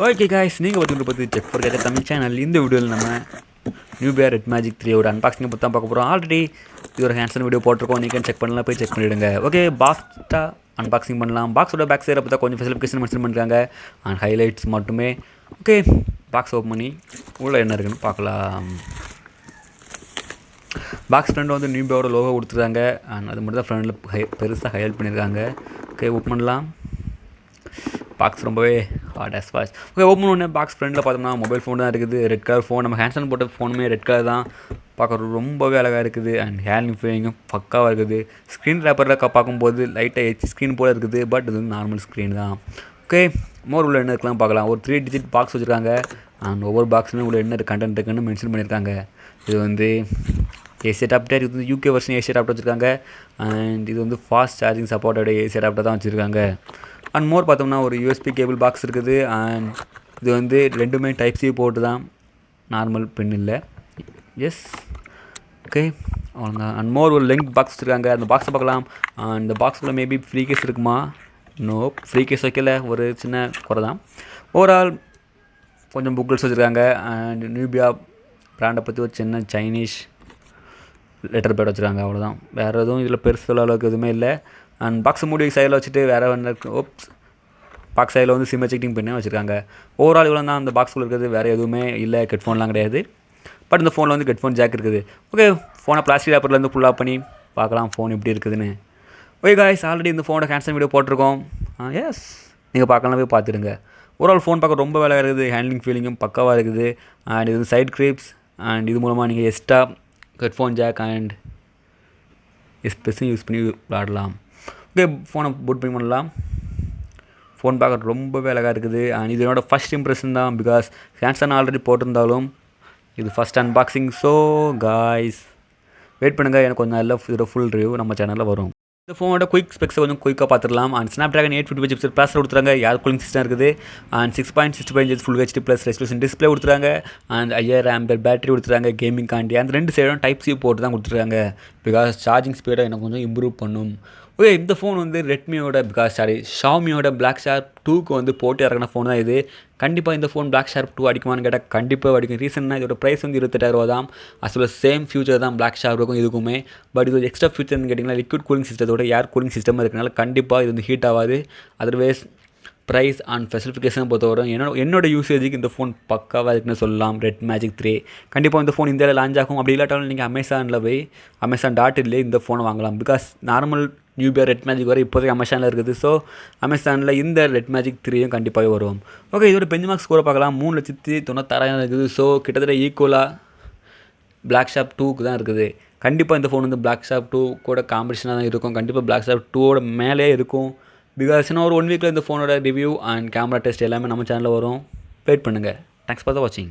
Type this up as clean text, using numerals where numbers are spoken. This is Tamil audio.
ஓகே காய்ஸ், நீங்கள் பார்த்து செக் ஃபார் கேட்ட தமிழ் சேனல். இந்த வீடியோவில் நம்ம நியூபியா ரெட் மேஜிக் 3 அன்பாக்சிங் பற்றி தான் பார்க்க போகிறோம். ஆல்ரெடி இது ஒரு ஹேண்ட்ஸன் வீடியோ போட்டிருக்கோம், நீங்கள் செக் பண்ணலாம், போய் செக் பண்ணிவிடுங்க. ஓகே, பாக்ஸ்ட்டாக அன்பாக்சிங் பண்ணலாம். பாக்ஸோட பேக் சைடை பார்த்தா கொஞ்சம் ஸ்பெசிஃபிகேஷன் மென்ஷன் பண்ணிருக்காங்க அண்ட் ஹைலைட்ஸ் மட்டுமே. ஓகே, பாக்ஸ் ஓப்பன் பண்ணி உள்ளே என்ன இருக்குன்னு பார்க்கலாம். பாக்ஸ் ஃப்ரெண்ட் வந்து நியூபியாவோட லோகோ கொடுத்துருக்காங்க அண்ட் அது மட்டும் தான் ஃப்ரெண்டில் பெருசாக ஹைலைட் பண்ணியிருக்காங்க. ஓகே, ஓப்பன் பண்ணலாம். பாக்ஸ் ரொம்பவே hard as fast. Okay, open பண்ண பாக்ஸ் ஃப்ரெண்டில் பார்த்தோம்னா மொபைல் ஃபோன் தான் இருக்குது. ரெட் கலர் ஃபோன், நம்ம ஹேண்ட்ஸன் போட்ட ஃபோனுமே ரெட் கலர் தான். பார்க்குறது ரொம்பவே அழகாக இருக்குது அண்ட் ஹேண்டிங் ஃபீலிங்கும் பக்காவாக இருக்குது. ஸ்க்ரீன் ரேப்பரில் பார்க்கும்போது லைட்டாக ஹெச் ஸ்க்ரீன் போல் இருக்குது, பட் இது வந்து நார்மல் ஸ்க்ரீன் தான். ஓகே, மோர் உள்ள என்ன இருக்கலாம் பார்க்கலாம். ஒரு 3 டிஜிட் பாக்ஸ் வச்சுருக்காங்க அண்ட் ஒவ்வொரு பாக்ஸுமே உள்ள என்ன கண்டென்ட் இருக்குன்னு மென்ஷன் பண்ணியிருக்காங்க. இது வந்து ஏசி அடாப்டர், இது வந்து யூகே வெர்ஷன் ஏசி அடாப்டர் வச்சுருக்காங்க அண்ட் இது வந்து ஃபாஸ்ட் சார்ஜிங் சப்போர்ட்டோட ஏசி அடாப்டர் தான் வச்சுருக்காங்க. அண்ட் மோர் பார்த்தோம்னா ஒரு யூஎஸ்பி கேபிள் பாக்ஸ் இருக்குது அண்ட் இது வந்து ரெண்டுமே டைப் சி போட்டு தான், நார்மல் பென் இல்லை. எஸ், ஓகே அவங்க. அண்ட் மோர் ஒரு லெங்க் பாக்ஸ் வச்சுருக்காங்க. அந்த பாக்ஸை பார்க்கலாம். அந்த பாக்ஸில் மேபி ஃப்ரீ கேஸ் இருக்குமா? நோ, ஃப்ரீ கேஸ் வைக்கல, ஒரு சின்ன குறை தான். ஓவரால் கொஞ்சம் புக்லெட்ஸ் வச்சுருக்காங்க அண்ட் நியூபியா பிராண்டை பற்றி ஒரு சின்ன சைனீஸ் லெட்டர் பேட் வச்சுருக்காங்க, அவ்வளோதான். வேறு எதுவும் இதில் பெருசு அளவுக்கு எதுவுமே இல்லை. அண்ட் பாக்ஸ் மூடி சைடில் வச்சுட்டு வேறு ஒன்று பாக்ஸ் சைடில் வந்து சிம் செக்கிங் பண்ணி வச்சுருக்காங்க. ஓவரால் இவ்வளோ தான் அந்த பாக்ஸில் இருக்குது, வேறு எதுவுமே இல்லை. ஹெட்ஃபோன்லாம் கிடையாது, பட் இந்த ஃபோனில் வந்து ஹெட்ஃபோன் ஜாக் இருக்குது. ஓகே, ஃபோனை பிளாஸ்டிக் ரேப்பர்லேருந்து ஃபுல்லாக பண்ணி பார்க்கலாம் ஃபோன் எப்படி இருக்குதுன்னு. ஓகே காய்ஸ், ஆல்ரெடி இந்த ஃபோனோட ஹேண்ட்ஸன் வீடியோ போட்டிருக்கோம். எஸ், நீங்கள் பார்க்கலாம், போய் பார்த்துடுங்க. ஓவரால் ஃபோன் பார்க்க ரொம்ப வேலை இருக்குது, ஹேண்ட்லிங் ஃபீலிங்கும் பக்காவாக இருக்குது அண்ட் இது சைட் கிரிப்ஸ் அண்ட் இது மூலமாக நீங்கள் எக்ஸ்ட்ரா ஹெட்ஃபோன் ஜாக் அண்ட் எஸ்பெஸும் யூஸ் பண்ணி விளாடலாம். ஓகே, ஃபோனை பூட் பண்ணலாம். ஃபோன் பார்க்க ரொம்பவே அழகாக இருக்குது அண்ட் இது என்னோடய ஃபஸ்ட் இம்ப்ரெஷன் தான். பிகாஸ் ஹேண்ட்ஸன் ஆல்ரெடி போட்டிருந்தாலும் இது first unboxing. So guys, wait பண்ணுங்கள், எனக்கு கொஞ்சம் நல்ல இதோட ஃபுல் ரிவ்யூ நம்ம சேனலில் வரும். இந்த ஃபோனோட குயிக் ஸ்பெக்ஸை கொஞ்சம் குயிக்காக பார்த்துடலாம். அண்ட் ஸ்னாப்ட்ராகன் 855 சிப்செட் ப்ராசஸர் கொடுத்துறாங்க, ஏர் கூலிங் சிஸ்டம் இருக்குது and 6.65 inches full HD plus resolution display கொடுத்துறாங்க அண்ட் 5000 ஆம்பியர் பேட்டரி கொடுத்துறாங்க கேமிங் காண்டி. அந்த 2 சைடும் டைப் சி போட்டு தான் கொடுத்துருக்காங்க. பிகாஸ் சார்ஜிங் ஸ்பீடை எனக்கு கொஞ்சம் இம்ப்ரூவ் பண்ணும். ஓகே, இந்த ஃபோன் வந்து ஷாமியோட பிளாக் ஷார்ப் 2க்கு வந்து போட்டு இறங்கின ஃபோன் தான் இது. கண்டிப்பாக இந்த ஃபோன் பிளாக் ஷார்ப் 2 அடிக்குமான்னு கேட்டால் கண்டிப்பாக அடிக்கும். ரீசன்னா இதோட ப்ரைஸ் வந்து 28,000 தான். அசல் சேம் ஃபியூச்சர் தான் பிளாக் ஷார்ப்புக்கும் இதுக்குமே. பட் இது எக்ஸ்ட்ரா ஃபியூச்சர்னு கேட்டிங்கன்னா லிக்விட் கூலிங் சிஸ்டத்தோட ஏர் கூலிங் சிஸ்டம் இருக்கிறனால கண்டிப்பாக இது வந்து ஹீட் ஆகாது. அதர்வைஸ் ப்ரைஸ் அண்ட் ஸ்பெசிஃபிகேஷன் பொறுத்தவரை என்னோட யூசேஜுக்கு இந்த ஃபோன் பக்காவாக இருக்குன்னு சொல்லலாம். ரெட் மேஜிக் 3 கண்டிப்பாக இந்த ஃபோன் இந்தியாவில் லான்ச் ஆகும். அப்படி இல்லாட்டாலும் நீங்கள் அமேசானில் போய் Amazon.inலே இந்த ஃபோனை வாங்கலாம். பிகாஸ் நார்மல் நியூபியா ரெட் மேஜிக் வரை இப்போதைக்கு அமேசானில் இருக்குது. ஸோ அமேசானில் இந்த ரெட் மேஜிக் 3யும் கண்டிப்பாகவே வரும். ஓகே, இதோட பெஞ்ச்மார்க் ஸ்கோரை பார்க்கலாம். 3,96,000 இருக்குது. ஸோ கிட்டத்தட்ட ஈக்குவலாக பிளாக் ஷார்ப் 2க்கு தான் இருக்குது. கண்டிப்பாக இந்த ஃபோன் வந்து பிளாக் ஷார்ப் 2 கூட காம்படிஷனாக தான் இருக்கும். கண்டிப்பாக பிளாக் ஷார்ப் 2ஓட மேலே இருக்கும். பிகாஸ் இன்னும் ஒரு 1 வீக்கில் இந்த ஃபோனோட ரிவ்யூ அண்ட் கேமரா டெஸ்ட் எல்லாமே நம்ம சேனலில் வரும். வெயிட் பண்ணுங்கள். தேங்க்ஸ் ஃபார் த வாட்சிங்.